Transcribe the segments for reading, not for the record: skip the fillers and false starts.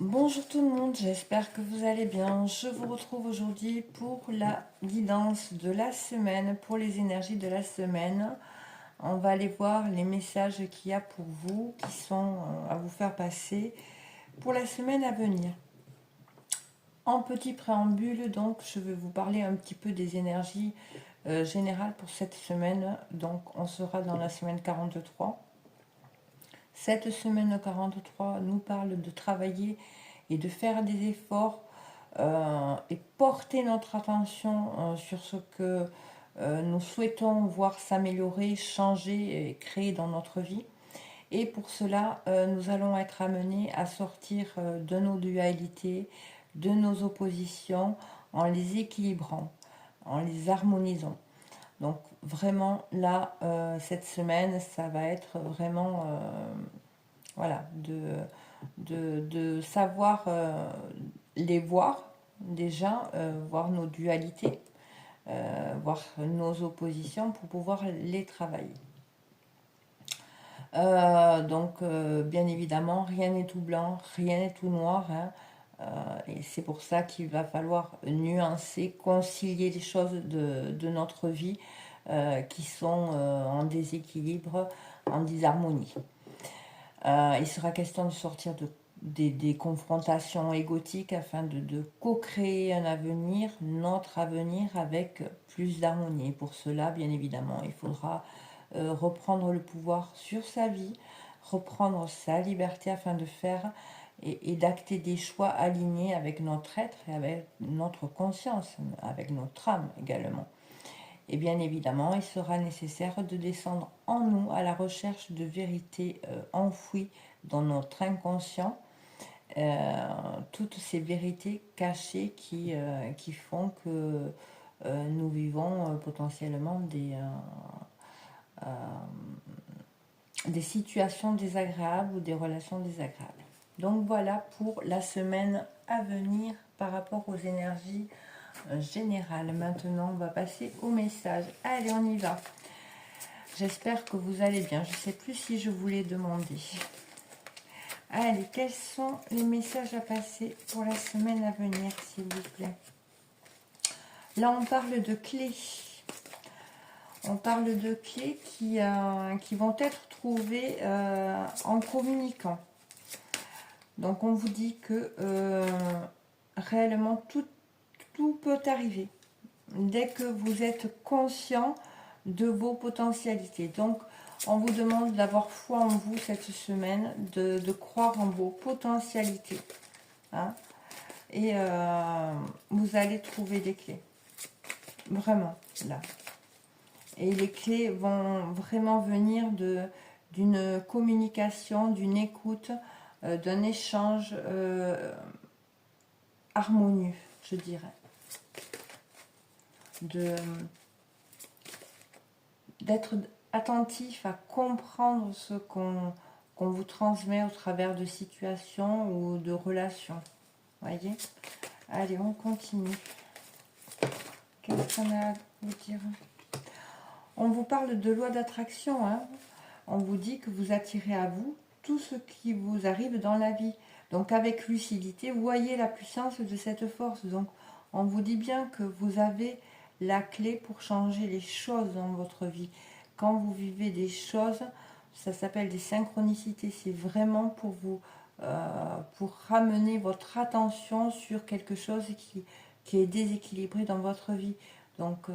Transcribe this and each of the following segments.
Bonjour tout le monde, j'espère que vous allez bien. Je vous retrouve aujourd'hui pour la guidance de la semaine, pour les énergies de la semaine. On va aller voir les messages qu'il y a pour vous, qui sont à vous faire passer pour la semaine à venir. En petit préambule, donc, je vais vous parler un petit peu des énergies générales pour cette semaine. Donc, on sera dans la semaine 43. Cette semaine 43 nous parle de travailler et de faire des efforts et porter notre attention sur ce que nous souhaitons voir s'améliorer, changer et créer dans notre vie. Et pour cela, nous allons être amenés à sortir de nos dualités, de nos oppositions, en les équilibrant, en les harmonisant. Donc vraiment là, cette semaine, ça va être vraiment voilà, de savoir les voir déjà, voir nos dualités, voir nos oppositions pour pouvoir les travailler. Bien évidemment, rien n'est tout blanc, rien n'est tout noir, hein. Et c'est pour ça qu'il va falloir nuancer, concilier les choses de notre vie qui sont en déséquilibre, en disharmonie. Il sera question de sortir des confrontations égotiques afin de co-créer un avenir, notre avenir, avec plus d'harmonie. Et pour cela, bien évidemment, il faudra reprendre le pouvoir sur sa vie, reprendre sa liberté afin de faire et d'acter des choix alignés avec notre être et avec notre conscience, avec notre âme également. Et bien évidemment, il sera nécessaire de descendre en nous à la recherche de vérités enfouies dans notre inconscient, toutes ces vérités cachées qui font que nous vivons potentiellement des situations désagréables ou des relations désagréables. Donc voilà pour la semaine à venir par rapport aux énergies générales. Maintenant, on va passer au message. Allez, on y va. J'espère que vous allez bien. Je ne sais plus si je vous l'ai demandé. Allez, quels sont les messages à passer pour la semaine à venir, s'il vous plaît? Là, on parle de clés. On parle de clés qui vont être trouvées en communiquant. Donc, on vous dit que réellement, tout peut arriver dès que vous êtes conscient de vos potentialités. Donc, on vous demande d'avoir foi en vous cette semaine, de croire en vos potentialités. Hein, et vous allez trouver des clés. Vraiment, là. Et les clés vont vraiment venir d'une communication, d'une écoute, d'un échange harmonieux, je dirais. D'être attentif à comprendre ce qu'on vous transmet au travers de situations ou de relations. Voyez? Allez, on continue. Qu'est-ce qu'on a à vous dire? On vous parle de loi d'attraction. Hein. On vous dit que vous attirez à vous tout ce qui vous arrive dans la vie. Donc avec lucidité, voyez la puissance de cette force. Donc on vous dit bien que vous avez la clé pour changer les choses dans votre vie. Quand vous vivez des choses, ça s'appelle des synchronicités. C'est vraiment pour vous, pour ramener votre attention sur quelque chose qui est déséquilibré dans votre vie. Donc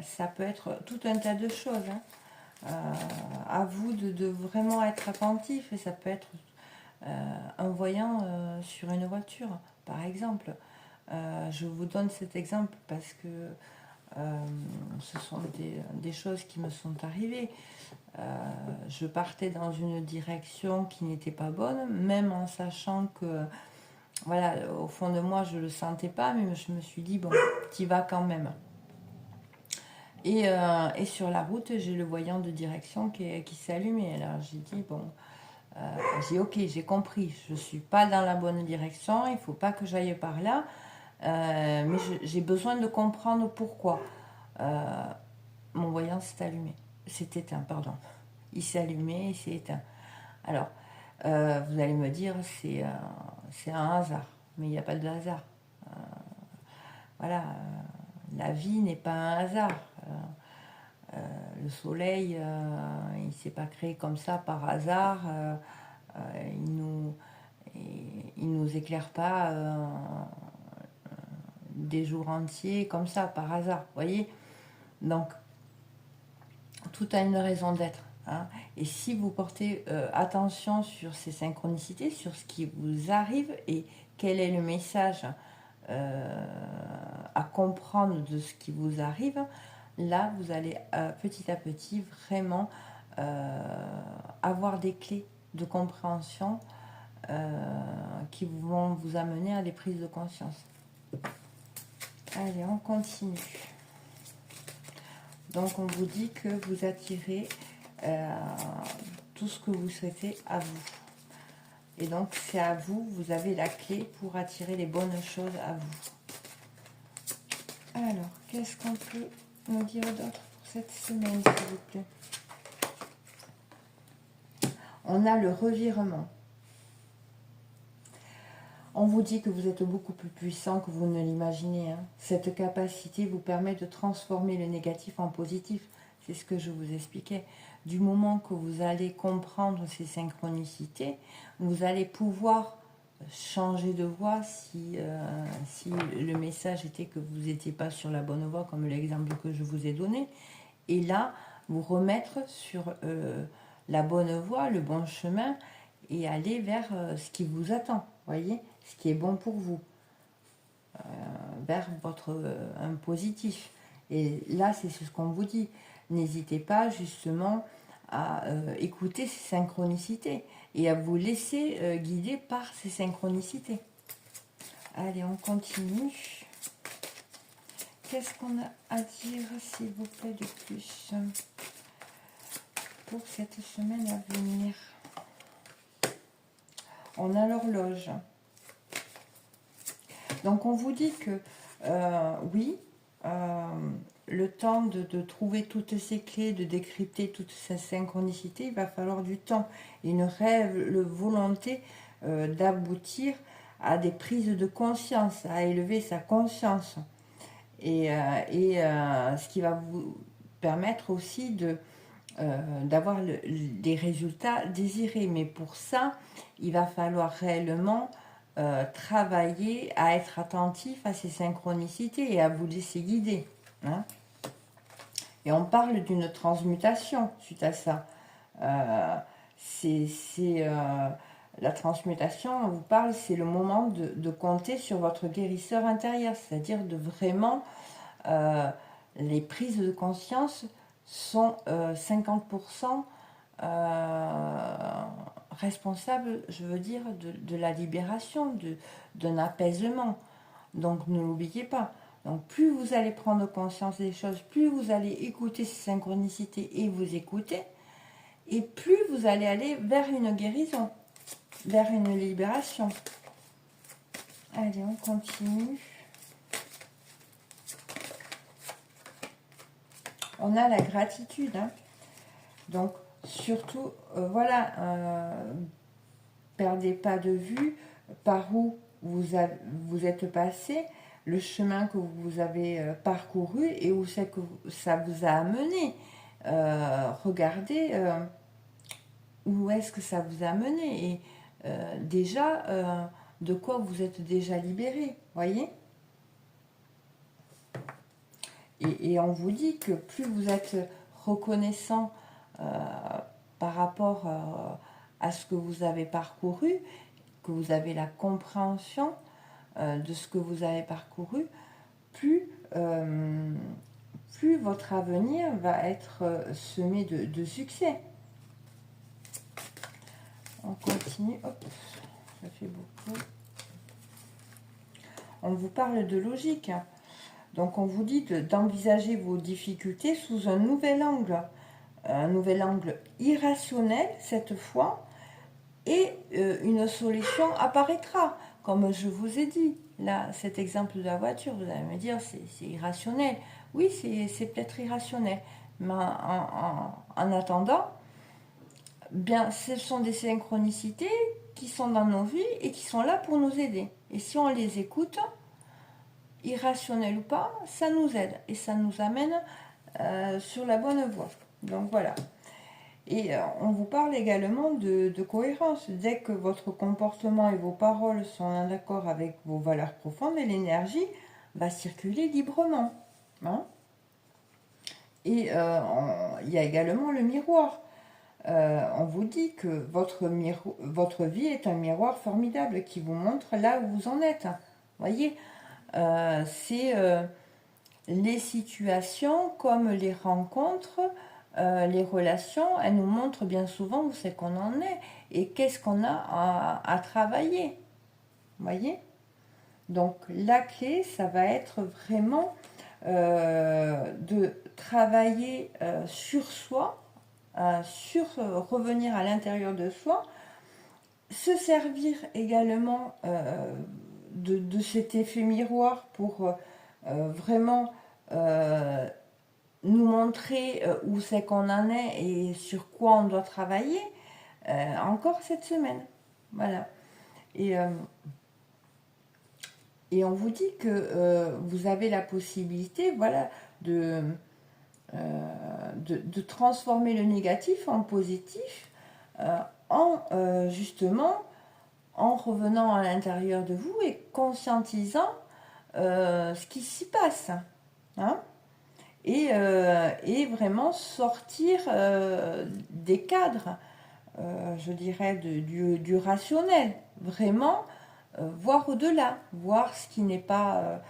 ça peut être tout un tas de choses. Hein. À vous de vraiment être attentif. Et ça peut être un voyant sur une voiture, par exemple. Je vous donne cet exemple parce que ce sont des choses qui me sont arrivées. Je partais dans une direction qui n'était pas bonne, même en sachant que, voilà, au fond de moi, je ne le sentais pas, mais je me suis dit, bon, t'y vas quand même. Et sur la route, j'ai le voyant de direction qui s'est allumé. Alors j'ai dit, bon, j'ai ok, j'ai compris, je ne suis pas dans la bonne direction, il ne faut pas que j'aille par là, mais j'ai besoin de comprendre pourquoi. Mon voyant s'est allumé, s'est éteint, pardon. Il s'est allumé et s'est éteint. Alors, Vous allez me dire, c'est un hasard. Mais il n'y a pas de hasard. Voilà, la vie n'est pas un hasard. Le soleil, il ne s'est pas créé comme ça par hasard. Il nous éclaire pas des jours entiers comme ça, par hasard. Vous voyez? Donc, tout a une raison d'être. Hein. Et si vous portez attention sur ces synchronicités, sur ce qui vous arrive et quel est le message à comprendre de ce qui vous arrive, là, vous allez petit à petit vraiment avoir des clés de compréhension qui vont vous amener à des prises de conscience. Allez, on continue. Donc, on vous dit que vous attirez tout ce que vous souhaitez à vous. Et donc, c'est à vous, vous avez la clé pour attirer les bonnes choses à vous. Alors, qu'est-ce qu'on peut nous dire d'autre pour cette semaine, s'il vous plaît? On a le revirement. On vous dit que vous êtes beaucoup plus puissant que vous ne l'imaginez. Hein. Cette capacité vous permet de transformer le négatif en positif. C'est ce que je vous expliquais. Du moment que vous allez comprendre ces synchronicités, vous allez pouvoir changer de voie si le message était que vous n'étiez pas sur la bonne voie, comme l'exemple que je vous ai donné. Et là, vous remettre sur la bonne voie, le bon chemin, et aller vers ce qui vous attend, voyez, ce qui est bon pour vous, vers votre un positif. Et là, c'est ce qu'on vous dit. N'hésitez pas justement à écouter ces synchronicités et à vous laisser guider par ces synchronicités. Allez, on continue. Qu'est-ce qu'on a à dire, s'il vous plaît, de plus pour cette semaine à venir? On a l'horloge. Donc, on vous dit que, oui, le temps de trouver toutes ces clés, de décrypter toutes ces synchronicités, il va falloir du temps et une réelle volonté d'aboutir à des prises de conscience, à élever sa conscience. Et ce qui va vous permettre aussi d'avoir des résultats désirés. Mais pour ça, il va falloir réellement travailler à être attentif à ces synchronicités et à vous laisser guider. Hein. Et on parle d'une transmutation suite à ça. La transmutation, on vous parle, c'est le moment de compter sur votre guérisseur intérieur, c'est-à-dire de vraiment, les prises de conscience sont 50% responsables, je veux dire, de la libération, d'un apaisement. Donc ne l'oubliez pas. Donc plus vous allez prendre conscience des choses, plus vous allez écouter ces synchronicités et vous écouter, et plus vous allez aller vers une guérison, vers une libération. Allez, on continue. On a la gratitude. Hein. Donc, surtout, perdez pas de vue par où vous êtes passé, le chemin que vous avez parcouru et où c'est que ça vous a amené. Regardez où est-ce que ça vous a amené et déjà de quoi vous êtes déjà libéré, voyez. Et on vous dit que plus vous êtes reconnaissant par rapport à ce que vous avez parcouru, que vous avez la compréhension de ce que vous avez parcouru, plus votre avenir va être semé de succès. On continue. Hop, ça fait beaucoup. On vous parle de logique. Donc on vous dit d'envisager vos difficultés sous un nouvel angle irrationnel cette fois, et une solution apparaîtra. Comme je vous ai dit, là, cet exemple de la voiture, vous allez me dire, c'est irrationnel. Oui, c'est peut-être irrationnel, mais en attendant, bien, ce sont des synchronicités qui sont dans nos vies et qui sont là pour nous aider. Et si on les écoute, irrationnel ou pas, ça nous aide et ça nous amène sur la bonne voie. Donc voilà. Et on vous parle également de cohérence. Dès que votre comportement et vos paroles sont en accord avec vos valeurs profondes, l'énergie va circuler librement. Hein. Et il y a également le miroir. On vous dit que votre vie est un miroir formidable qui vous montre là où vous en êtes. Voyez, c'est les situations comme les rencontres, les relations, elles nous montrent bien souvent où c'est qu'on en est et qu'est-ce qu'on a à travailler. Voyez? Donc la clé, ça va être vraiment de travailler sur soi, revenir à l'intérieur de soi, se servir également de cet effet miroir pour vraiment nous montrer où c'est qu'on en est et sur quoi on doit travailler encore cette semaine. Voilà. Et on vous dit que vous avez la possibilité, voilà, de transformer le négatif en positif justement en revenant à l'intérieur de vous et conscientisant ce qui s'y passe. Hein, et vraiment sortir des cadres, je dirais, du rationnel. Vraiment voir au-delà, voir ce qui n'est pas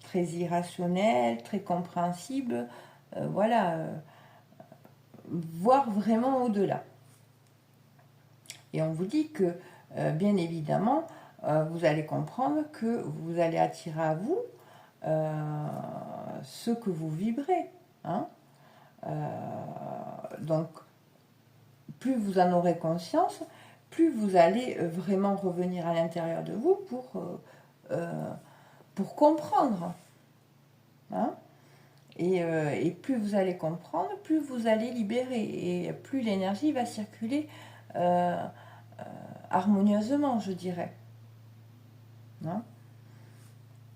très irrationnel, très compréhensible. Voilà, voir vraiment au-delà. Et on vous dit que, bien évidemment, vous allez comprendre que vous allez attirer à vous ce que vous vibrez. Hein. Donc, plus vous en aurez conscience, plus vous allez vraiment revenir à l'intérieur de vous pour comprendre. Hein. Et plus vous allez comprendre, plus vous allez libérer. Et plus l'énergie va circuler harmonieusement, je dirais. Hein.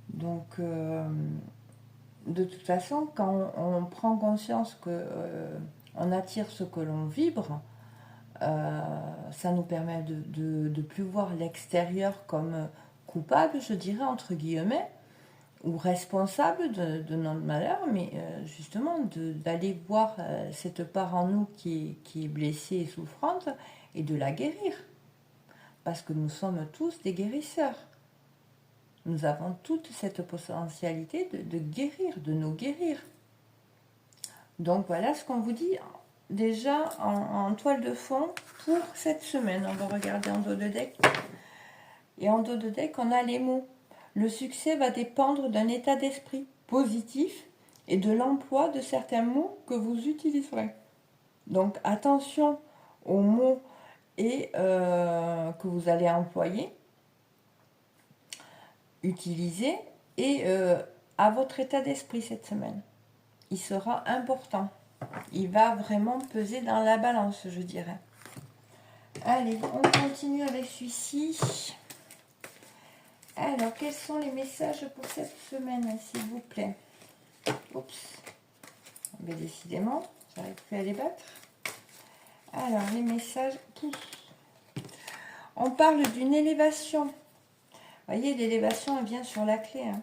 Donc, de toute façon, quand on prend conscience qu'on attire ce que l'on vibre, ça nous permet de ne plus voir l'extérieur comme coupable, je dirais, entre guillemets, ou responsable de notre malheur, mais justement d'aller voir cette part en nous qui est blessée et souffrante et de la guérir. Parce que nous sommes tous des guérisseurs. Nous avons toute cette potentialité de guérir, de nous guérir. Donc voilà ce qu'on vous dit déjà en toile de fond pour cette semaine. On va regarder en dos de deck. Et en dos de deck, on a les mots. Le succès va dépendre d'un état d'esprit positif et de l'emploi de certains mots que vous utiliserez. Donc attention aux mots que vous allez employer, utiliser, et à votre état d'esprit cette semaine. Il sera important. Il va vraiment peser dans la balance, je dirais. Allez, on continue avec celui-ci. Alors, quels sont les messages pour cette semaine, s'il vous plaît? Oups. Mais décidément, j'arrive plus à les battre. Alors, les messages. On parle d'une élévation. Vous voyez, l'élévation, elle vient sur la clé. Hein.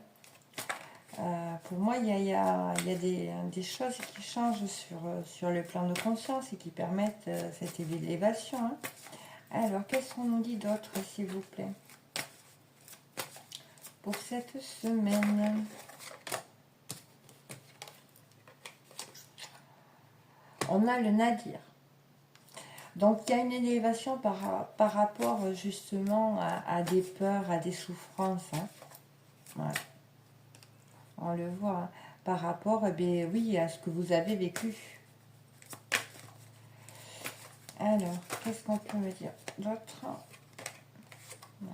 Pour moi, il y a des choses qui changent sur le plan de conscience et qui permettent cette élévation. Hein. Alors, qu'est-ce qu'on nous dit d'autre, s'il vous plaît, pour cette semaine? On a le nadir. Donc, il y a une élévation par rapport justement à des peurs, à des souffrances. Hein. Ouais. On le voit. Hein. Par rapport, eh bien, oui, à ce que vous avez vécu. Alors, qu'est-ce qu'on peut me dire d'autre? Ouais.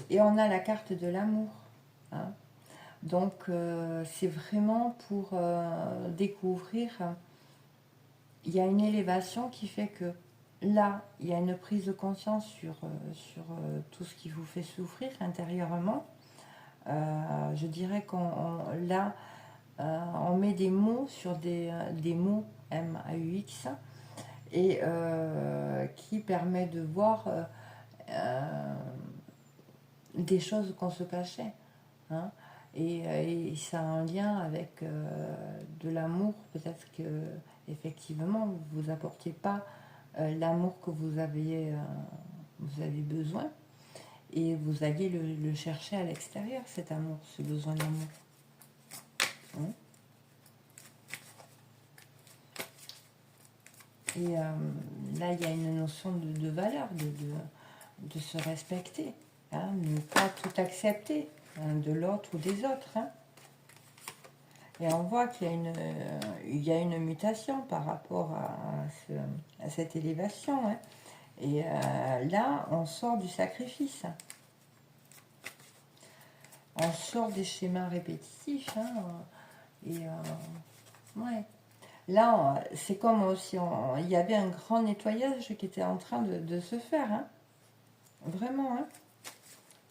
Et on a la carte de l'amour. Hein. Donc, c'est vraiment pour découvrir... il y a une élévation qui fait que là, il y a une prise de conscience sur tout ce qui vous fait souffrir intérieurement. Je dirais là, on met des mots sur des mots MAUX et qui permet de voir des choses qu'on se cachait. Hein. Et ça a un lien avec de l'amour. Peut-être que effectivement vous apportiez pas l'amour que vous avez besoin, et vous alliez le chercher à l'extérieur, cet amour, ce besoin d'amour. Hein. Et là, il y a une notion de valeur, de se respecter, hein, ne pas tout accepter, hein, de l'autre ou des autres. Hein. Et on voit qu'il y a une mutation par rapport à cette élévation. Hein. Et là, on sort du sacrifice. On sort des schémas répétitifs. Hein. Et ouais. Là, c'est comme aussi, il y avait un grand nettoyage qui était en train de se faire. Hein. Vraiment. Hein.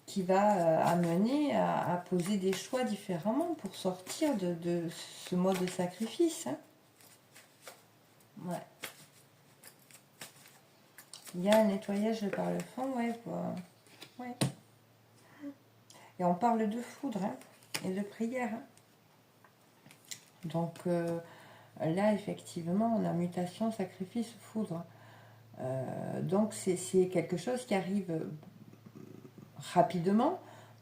Qui va amener à poser des choix différemment pour sortir de ce mode de sacrifice. Hein. Ouais. Il y a un nettoyage par le fond, ouais. Ouais. Et on parle de foudre, hein, et de prière. Hein. Donc là, effectivement, on a mutation, sacrifice, foudre. Donc c'est quelque chose qui arrive rapidement,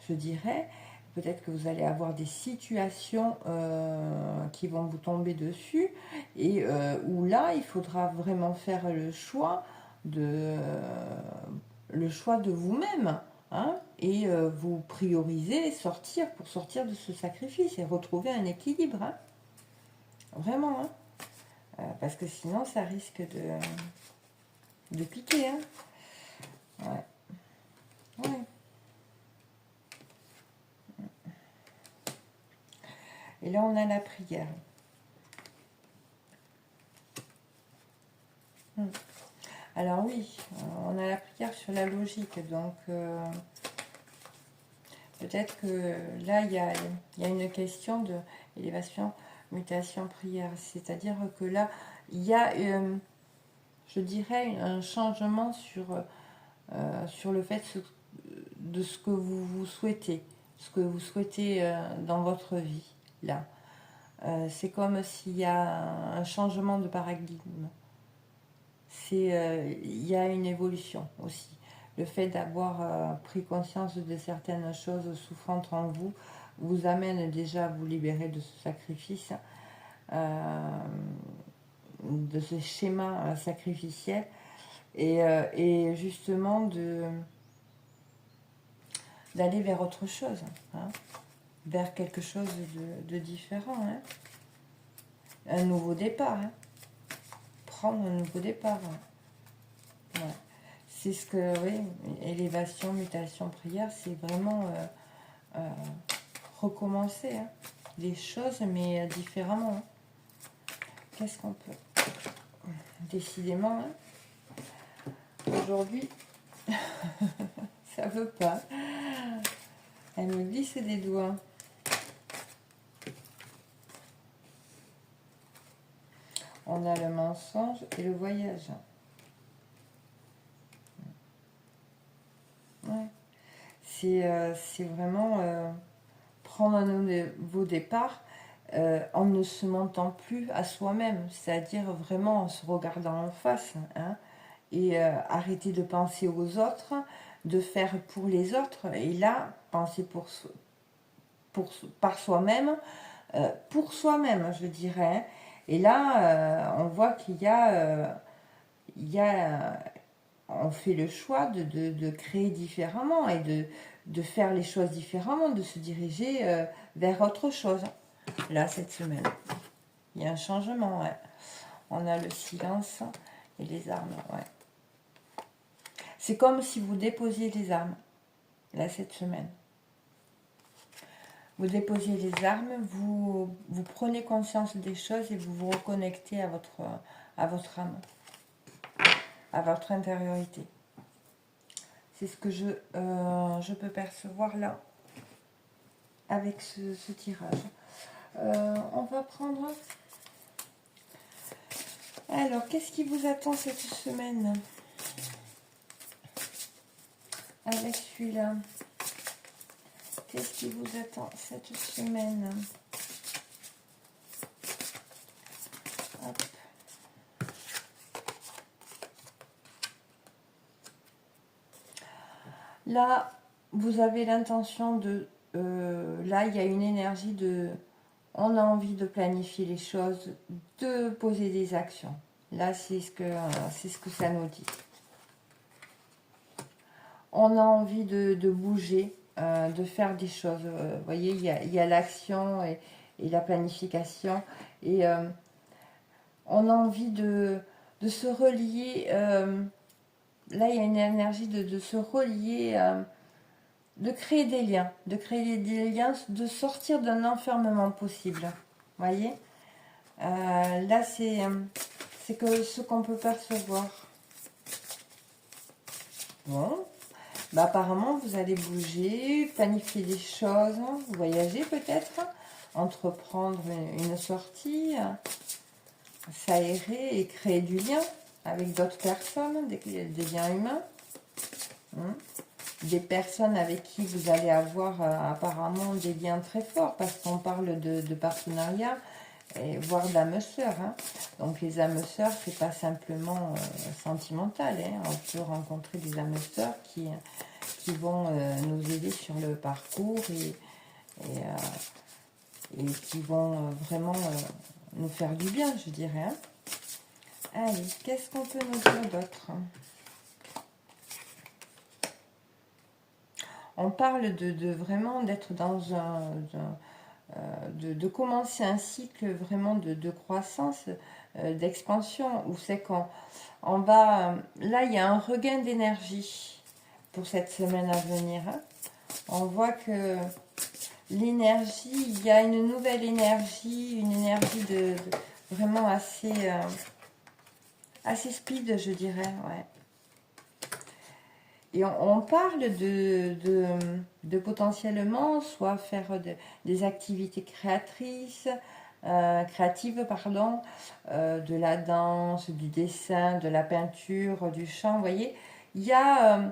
je dirais. Peut-être que vous allez avoir des situations qui vont vous tomber dessus, et où là, il faudra vraiment faire le choix de vous-même, hein, et vous prioriser, pour sortir de ce sacrifice et retrouver un équilibre. Hein. Vraiment, hein. Parce que sinon, ça risque de piquer. Hein. Ouais. Ouais. Et là, on a la prière. Alors oui, on a la prière sur la logique. Donc, peut-être que là, il y a une question d'élévation, mutation, prière. C'est-à-dire que là, il y a, je dirais, un changement sur le fait de ce que vous souhaitez. Ce que vous souhaitez dans votre vie. Là. C'est comme s'il y a un changement de paradigme. Il y a une évolution aussi. Le fait d'avoir pris conscience de certaines choses souffrantes en vous vous amène déjà à vous libérer de ce sacrifice, de ce schéma sacrificiel, et justement d'aller vers autre chose. Hein. Vers quelque chose de différent. Hein. Un nouveau départ. Hein. Prendre un nouveau départ. Hein. Ouais. C'est ce que, oui, élévation, mutation, prière, c'est vraiment recommencer hein, les choses, mais différemment. Hein. Qu'est-ce qu'on peut... Décidément, hein, aujourd'hui, ça veut pas. Elle me glisse des doigts. On a le mensonge et le voyage. Ouais. C'est vraiment prendre un nouveau départ en ne se mentant plus à soi-même, c'est-à-dire vraiment en se regardant en face, hein, et arrêter de penser aux autres, de faire pour les autres, et là, penser par soi-même, pour soi-même, je dirais. Hein. Et là, on voit qu'il y a, on fait le choix de créer différemment et de faire les choses différemment, de se diriger vers autre chose. Là, cette semaine, il y a un changement. Ouais. On a le silence et les armes. Ouais. C'est comme si vous déposiez les armes, là, cette semaine. Vous déposiez les armes, vous prenez conscience des choses et vous vous reconnectez à à votre âme, à votre intériorité. C'est ce que je peux percevoir là, avec ce tirage. On va prendre... Alors, qu'est-ce qui vous attend cette semaine avec celui-là? Qu'est-ce qui vous attend cette semaine? Hop. Là, vous avez l'intention de... là, il y a une énergie de... On a envie de planifier les choses, de poser des actions. Là, c'est ce que ça nous dit. On a envie de bouger, de faire des choses. Vous voyez, il y a l'action et la planification. Et on a envie de se relier. Là, il y a une énergie de se relier, de créer des liens. De créer des liens, de sortir d'un enfermement possible. Vous voyez, là, c'est que ce qu'on peut percevoir. Bon. Bah, apparemment, vous allez bouger, planifier des choses, voyager peut-être, entreprendre une sortie, s'aérer et créer du lien avec d'autres personnes, des liens humains. Des personnes avec qui vous allez avoir apparemment des liens très forts, parce qu'on parle de partenariat, et voire d'âmes sœurs. Donc les âmes sœurs, c'est pas simplement sentimental. On peut rencontrer des âmes sœurs qui vont nous aider sur le parcours et qui vont vraiment nous faire du bien, je dirais. Allez, qu'est-ce qu'on peut nous dire d'autre? On parle de vraiment d'être dans de commencer un cycle vraiment de croissance, d'expansion, où c'est qu'on va... Là, il y a un regain d'énergie pour cette semaine à venir. On voit que l'énergie, il y a une nouvelle énergie, une énergie de vraiment assez speed, je dirais, ouais. Et on parle de potentiellement soit faire des activités créatives, pardon, de la danse, du dessin, de la peinture, du chant, vous voyez. Il y a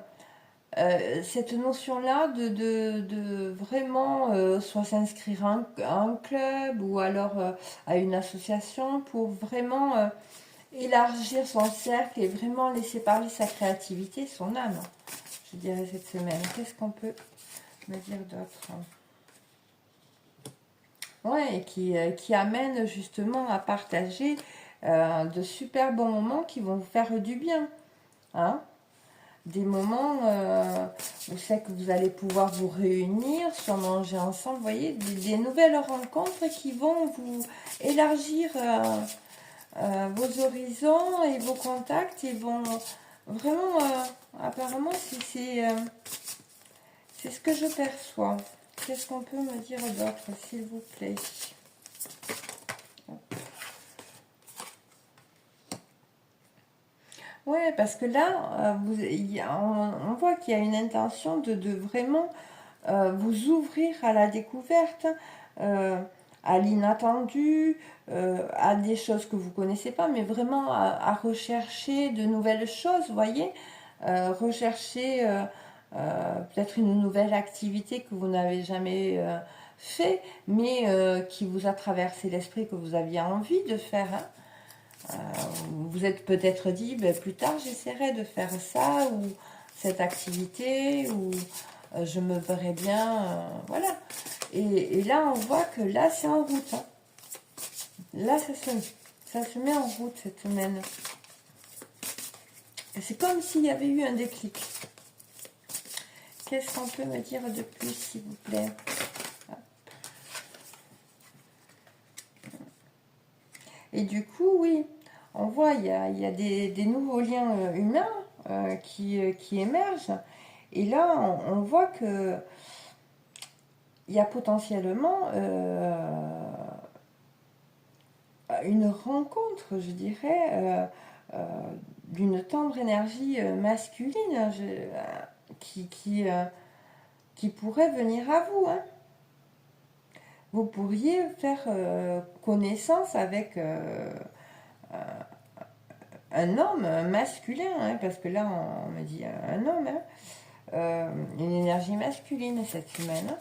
cette notion-là de vraiment soit s'inscrire à un club ou alors à une association pour vraiment élargir son cercle et vraiment laisser parler sa créativité, son âme, je dirais cette semaine. Qu'est-ce qu'on peut me dire d'autre? Ouais, et qui amène justement à partager de super bons moments qui vont vous faire du bien. Des moments où c'est que vous allez pouvoir vous réunir, soit manger ensemble, vous voyez, des nouvelles rencontres qui vont vous élargir vos horizons et vos contacts, et vont vraiment, apparemment, c'est ce que je perçois. Qu'est-ce qu'on peut me dire d'autre, s'il vous plaît? Ouais, parce que là, on voit qu'il y a une intention de vraiment vous ouvrir à la découverte, à l'inattendu, à des choses que vous ne connaissez pas, mais vraiment à rechercher de nouvelles choses, vous voyez, rechercher peut-être une nouvelle activité que vous n'avez jamais fait, mais qui vous a traversé l'esprit, que vous aviez envie de faire. Vous êtes peut-être dit, ben, plus tard j'essaierai de faire ça, ou cette activité, ou je me verrai bien, voilà. Et là, on voit que là, c'est en route. Là, ça se met en route cette semaine. C'est comme s'il y avait eu un déclic. Qu'est-ce qu'on peut me dire de plus, s'il vous plaît? Et du coup, oui, on voit, il y a des nouveaux liens humains qui émergent. Et là, on voit que il y a potentiellement une rencontre, je dirais, d'une tendre énergie masculine qui pourrait venir à vous. Hein. Vous pourriez faire connaissance avec un homme, un masculin, hein, parce que là on me dit un homme, hein, une énergie masculine cette semaine. Hein.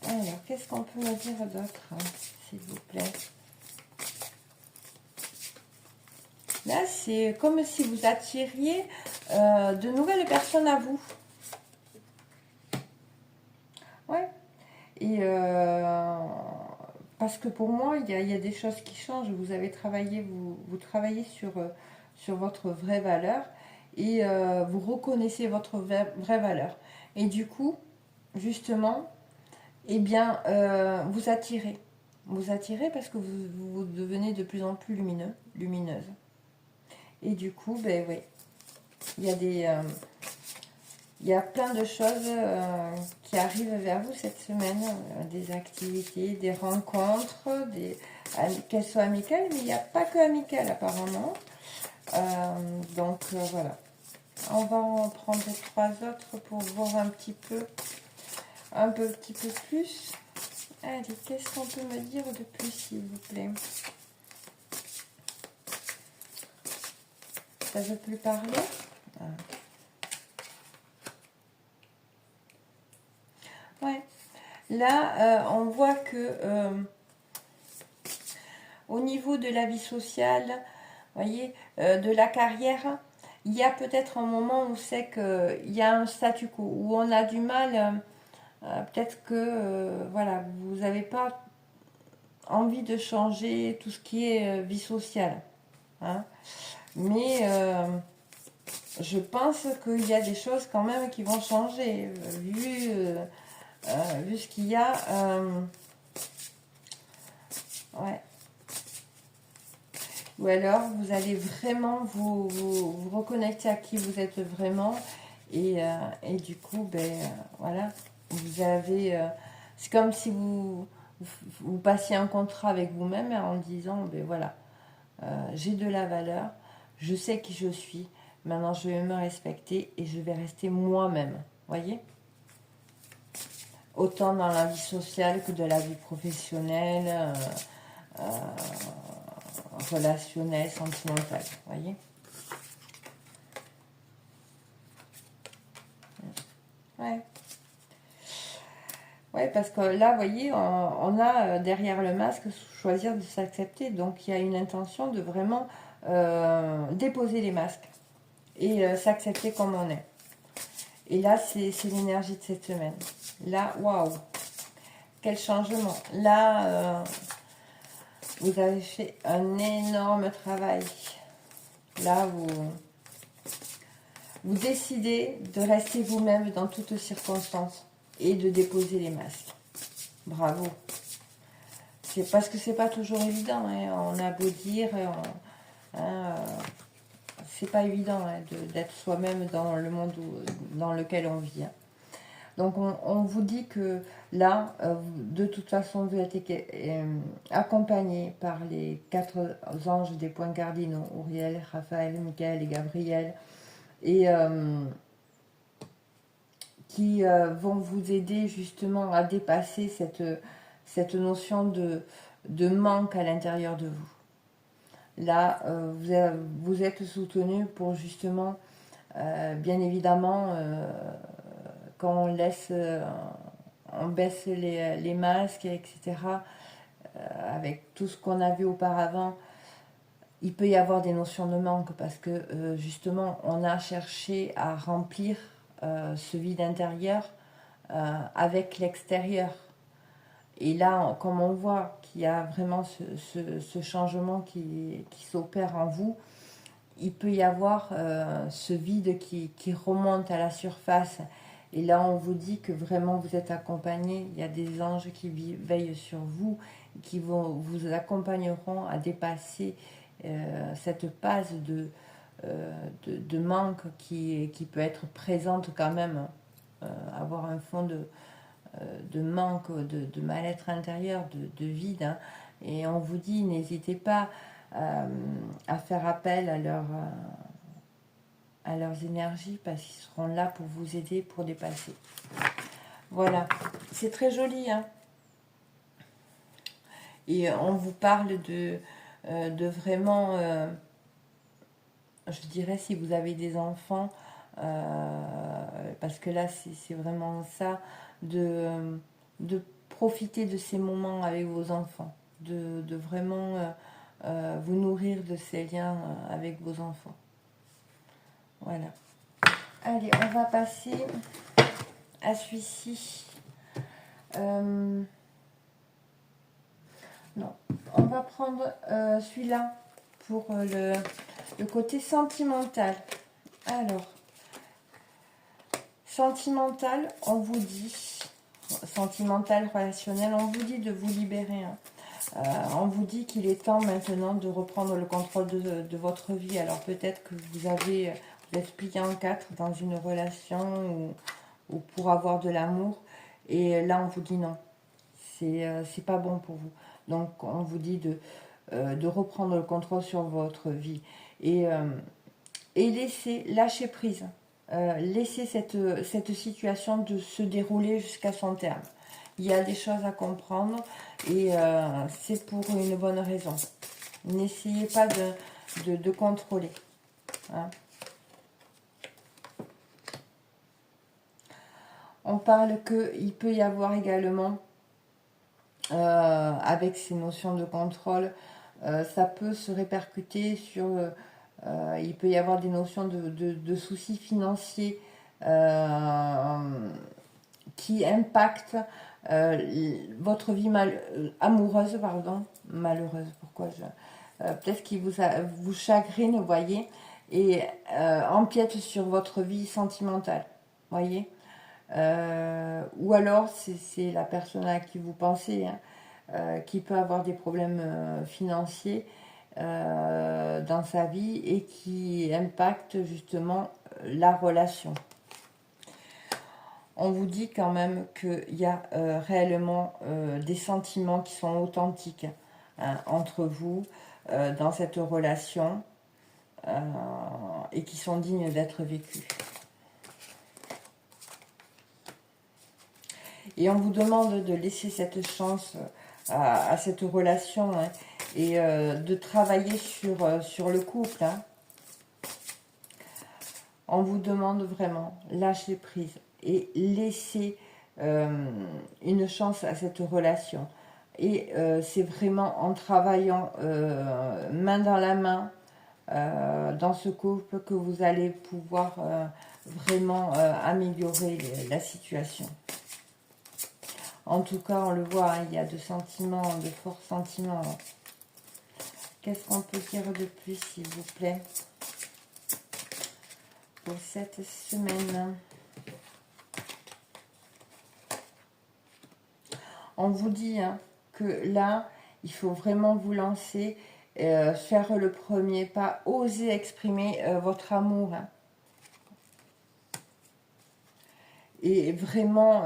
Alors, qu'est-ce qu'on peut me dire d'autre, hein, s'il vous plaît? Là, c'est comme si vous attiriez de nouvelles personnes à vous. Ouais. Et parce que pour moi, il y a des choses qui changent. Vous avez travaillé, vous travaillez sur votre vraie valeur et vous reconnaissez votre vraie valeur. Et du coup, justement, eh bien, vous attirez. Vous attirez parce que vous devenez de plus en plus lumineuse. Et du coup, ben oui, il y a il y a plein de choses qui arrivent vers vous cette semaine, des activités, des rencontres, qu'elles soient amicales, mais il n'y a pas que amicales apparemment. Donc voilà. On va en prendre 3 autres pour voir un petit peu plus. Allez, qu'est-ce qu'on peut me dire de plus, s'il vous plaît? Ça veut plus parler? Ah. Ouais. Là, on voit que au niveau de la vie sociale, voyez, de la carrière, il y a peut-être un moment où c'est qu'il y a un statu quo, où on a du mal, peut-être que voilà, vous n'avez pas envie de changer tout ce qui est vie sociale. Hein. Mais je pense qu'il y a des choses quand même qui vont changer, vu ce qu'il y a. Ouais. Ou alors vous allez vraiment vous reconnecter à qui vous êtes vraiment et du coup, ben voilà, vous avez. C'est comme si vous passiez un contrat avec vous-même en disant, ben voilà, j'ai de la valeur, je sais qui je suis, maintenant je vais me respecter et je vais rester moi-même. Voyez? Autant dans la vie sociale que de la vie professionnelle. Relationnelle, sentimentale, voyez. Ouais. Ouais, parce que là, vous voyez, on a derrière le masque choisir de s'accepter. Donc, il y a une intention de vraiment déposer les masques et s'accepter comme on est. Et là, c'est l'énergie de cette semaine. Là, waouh, quel changement. Là, vous avez fait un énorme travail. Là, vous décidez de rester vous-même dans toutes circonstances et de déposer les masques. Bravo. C'est parce que c'est pas toujours évident. Hein. On a beau dire, c'est pas évident hein, d'être soi-même dans le monde dans lequel on vit. Hein. Donc on vous dit que là, de toute façon, vous êtes accompagné par les 4 anges des points cardinaux, Uriel, Raphaël, Michael et Gabriel, et qui vont vous aider justement à dépasser cette notion de manque à l'intérieur de vous. Là, vous êtes soutenu pour justement, bien évidemment, quand on baisse les masques, etc., avec tout ce qu'on a vu auparavant, il peut y avoir des notions de manque parce que justement, on a cherché à remplir ce vide intérieur avec l'extérieur. Et là, comme on voit qu'il y a vraiment ce changement qui s'opère en vous, il peut y avoir ce vide qui remonte à la surface. Et là, on vous dit que vraiment vous êtes accompagné. Il y a des anges qui veillent sur vous, qui vous accompagneront à dépasser cette phase de manque qui peut être présente quand même. Avoir un fond de manque, de mal-être intérieur, de vide. Hein. Et on vous dit, n'hésitez pas à faire appel à leurs énergies parce qu'ils seront là pour vous aider, pour dépasser. Voilà, c'est très joli. Hein. Et on vous parle de vraiment, je dirais, si vous avez des enfants, parce que là, c'est vraiment ça, de profiter de ces moments avec vos enfants, de vraiment vous nourrir de ces liens avec vos enfants. Voilà. Allez, on va passer à celui-ci. Non, on va prendre celui-là pour le côté sentimental. Alors, sentimental, on vous dit, sentimental, relationnel, on vous dit de vous libérer. Hein. On vous dit qu'il est temps maintenant de reprendre le contrôle de votre vie. Alors peut-être que vous êtes plié en quatre dans une relation ou pour avoir de l'amour. Et là, on vous dit non. C'est pas bon pour vous. Donc, on vous dit de reprendre le contrôle sur votre vie. Et lâcher prise. Laisser cette situation de se dérouler jusqu'à son terme. Il y a des choses à comprendre et c'est pour une bonne raison. N'essayez pas de contrôler. Hein. On parle qu'il peut y avoir également, avec ces notions de contrôle, ça peut se répercuter sur... il peut y avoir des notions de soucis financiers qui impactent votre vie amoureuse, malheureuse, peut-être qu'il vous chagrine, vous voyez, et empiète sur votre vie sentimentale, voyez. Ou alors c'est la personne à qui vous pensez, hein, qui peut avoir des problèmes financiers dans sa vie et qui impacte justement la relation. On vous dit quand même qu'il y a réellement des sentiments qui sont authentiques, hein, entre vous dans cette relation et qui sont dignes d'être vécus. Et on vous demande de laisser cette chance à cette relation, hein, et de travailler sur le couple. Hein. On vous demande vraiment, lâcher prise et laisser une chance à cette relation. Et c'est vraiment en travaillant main dans la main dans ce couple que vous allez pouvoir vraiment améliorer la situation. En tout cas, on le voit, hein, il y a de forts sentiments. Qu'est-ce qu'on peut dire de plus, s'il vous plaît, pour cette semaine? On vous dit, hein, que là, il faut vraiment vous lancer, faire le premier pas, oser exprimer votre amour. Hein. Et vraiment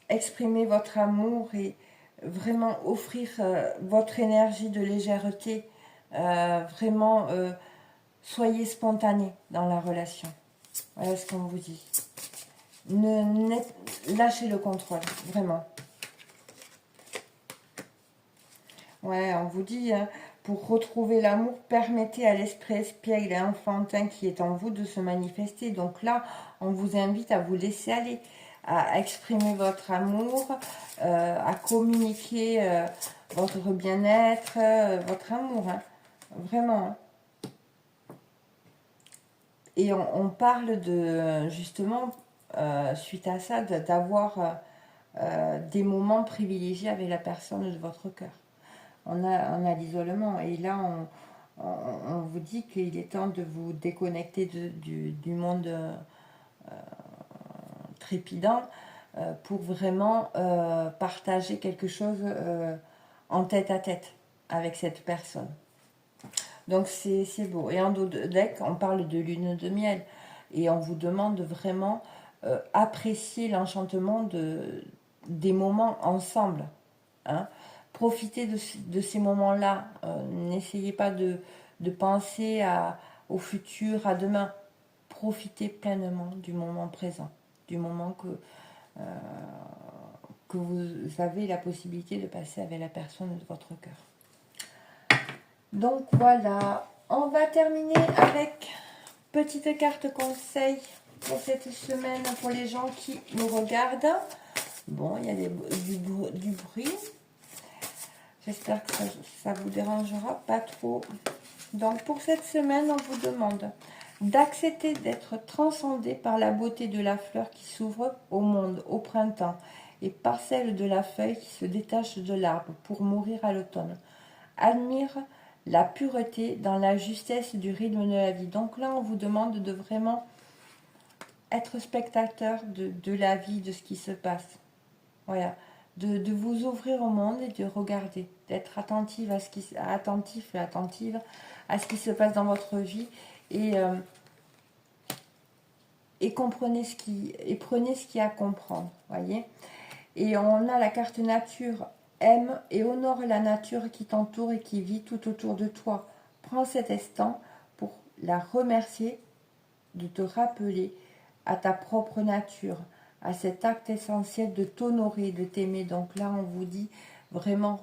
exprimer votre amour et vraiment offrir votre énergie de légèreté. Vraiment, soyez spontané dans la relation. Voilà ce qu'on vous dit. Lâchez le contrôle, vraiment. Ouais, on vous dit, hein, pour retrouver l'amour, permettez à l'esprit espiègle et enfantin qui est en vous de se manifester. Donc là, on vous invite à vous laisser aller, à exprimer votre amour, à communiquer votre bien-être, votre amour, hein, vraiment. Hein. Et on parle de, justement, suite à ça, d'avoir des moments privilégiés avec la personne de votre cœur. On a l'isolement et là on vous dit qu'il est temps de vous déconnecter du monde trépidant pour vraiment partager quelque chose en tête à tête avec cette personne. Donc c'est beau. Et en dos de deck, on parle de lune de miel et on vous demande vraiment apprécier l'enchantement des moments ensemble. Hein. Profitez de ces moments-là. N'essayez pas de penser au futur, à demain. Profitez pleinement du moment présent, du moment que vous avez la possibilité de passer avec la personne de votre cœur. Donc voilà, on va terminer avec petite carte conseil pour cette semaine pour les gens qui nous regardent. Bon, il y a du bruit. J'espère que ça vous dérangera pas trop. Donc pour cette semaine, on vous demande d'accepter d'être transcendé par la beauté de la fleur qui s'ouvre au monde au printemps et par celle de la feuille qui se détache de l'arbre pour mourir à l'automne. Admire la pureté dans la justesse du rythme de la vie. Donc là, on vous demande de vraiment être spectateur de la vie, de ce qui se passe. Voilà. De vous ouvrir au monde et de regarder, d'être attentive à attentif et attentive à ce qui se passe dans votre vie et comprenez prenez ce qu'il y a à comprendre, voyez. Et on a la carte nature, aime et honore la nature qui t'entoure et qui vit tout autour de toi. Prends cet instant pour la remercier, de te rappeler à ta propre nature, à cet acte essentiel de t'honorer, de t'aimer. Donc là, on vous dit vraiment,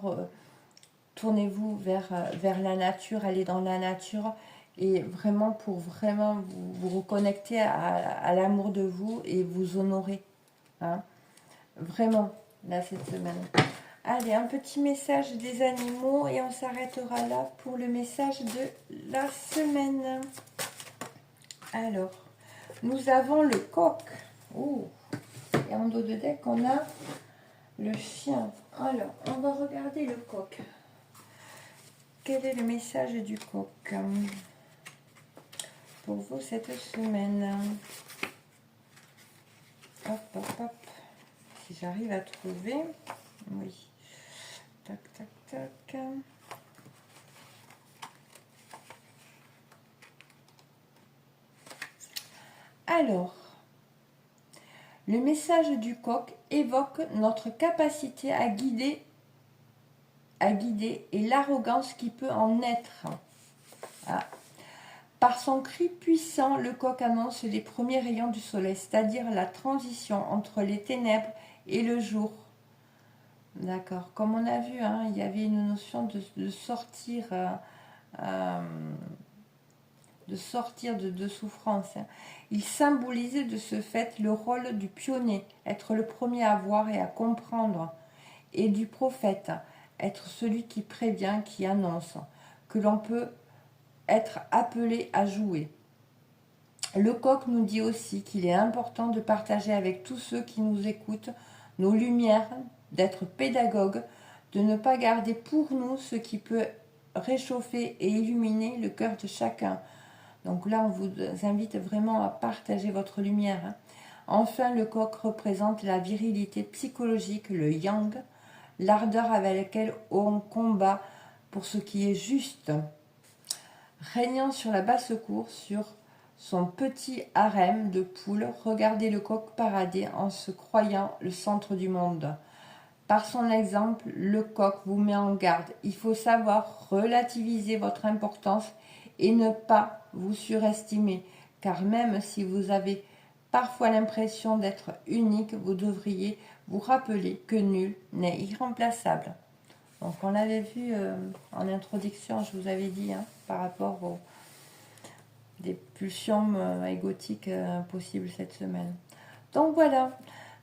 tournez-vous vers la nature, allez dans la nature, et vraiment pour vraiment vous reconnecter à l'amour de vous et vous honorer. Hein. Vraiment, là, cette semaine. Allez, un petit message des animaux et on s'arrêtera là pour le message de la semaine. Alors, nous avons le coq. Oh. Et en dos de deck, on a le chien. Alors, on va regarder le coq. Quel est le message du coq pour vous cette semaine? Hop, hop, hop. Si j'arrive à trouver. Oui. Tac, tac, tac. Alors, le message du coq évoque notre capacité à guider et l'arrogance qui peut en être. Ah. Par son cri puissant, le coq annonce les premiers rayons du soleil, c'est-à-dire la transition entre les ténèbres et le jour. D'accord. Comme on a vu, hein, il y avait une notion de sortir, de souffrance. Hein. Il symbolisait de ce fait le rôle du pionnier, être le premier à voir et à comprendre, et du prophète, être celui qui prévient, qui annonce, que l'on peut être appelé à jouer. Le coq nous dit aussi qu'il est important de partager avec tous ceux qui nous écoutent nos lumières, d'être pédagogue, de ne pas garder pour nous ce qui peut réchauffer et illuminer le cœur de chacun. Donc là, on vous invite vraiment à partager votre lumière. Hein. Enfin, le coq représente la virilité psychologique, le yang, l'ardeur avec laquelle on combat pour ce qui est juste. Régnant sur la basse-cour, sur son petit harem de poules, regardez le coq parader en se croyant le centre du monde. Par son exemple, le coq vous met en garde. Il faut savoir relativiser votre importance et ne pas vous surestimer, car même si vous avez parfois l'impression d'être unique, vous devriez vous rappeler que nul n'est irremplaçable. Donc on l'avait vu en introduction, je vous avais dit, hein, par rapport aux des pulsions égotiques possibles cette semaine. Donc voilà,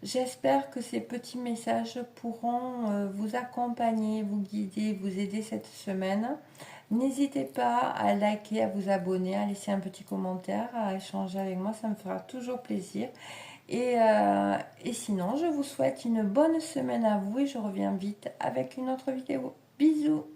j'espère que ces petits messages pourront vous accompagner, vous guider, vous aider cette semaine. N'hésitez pas à liker, à vous abonner, à laisser un petit commentaire, à échanger avec moi, ça me fera toujours plaisir. Et sinon, je vous souhaite une bonne semaine à vous et je reviens vite avec une autre vidéo. Bisous!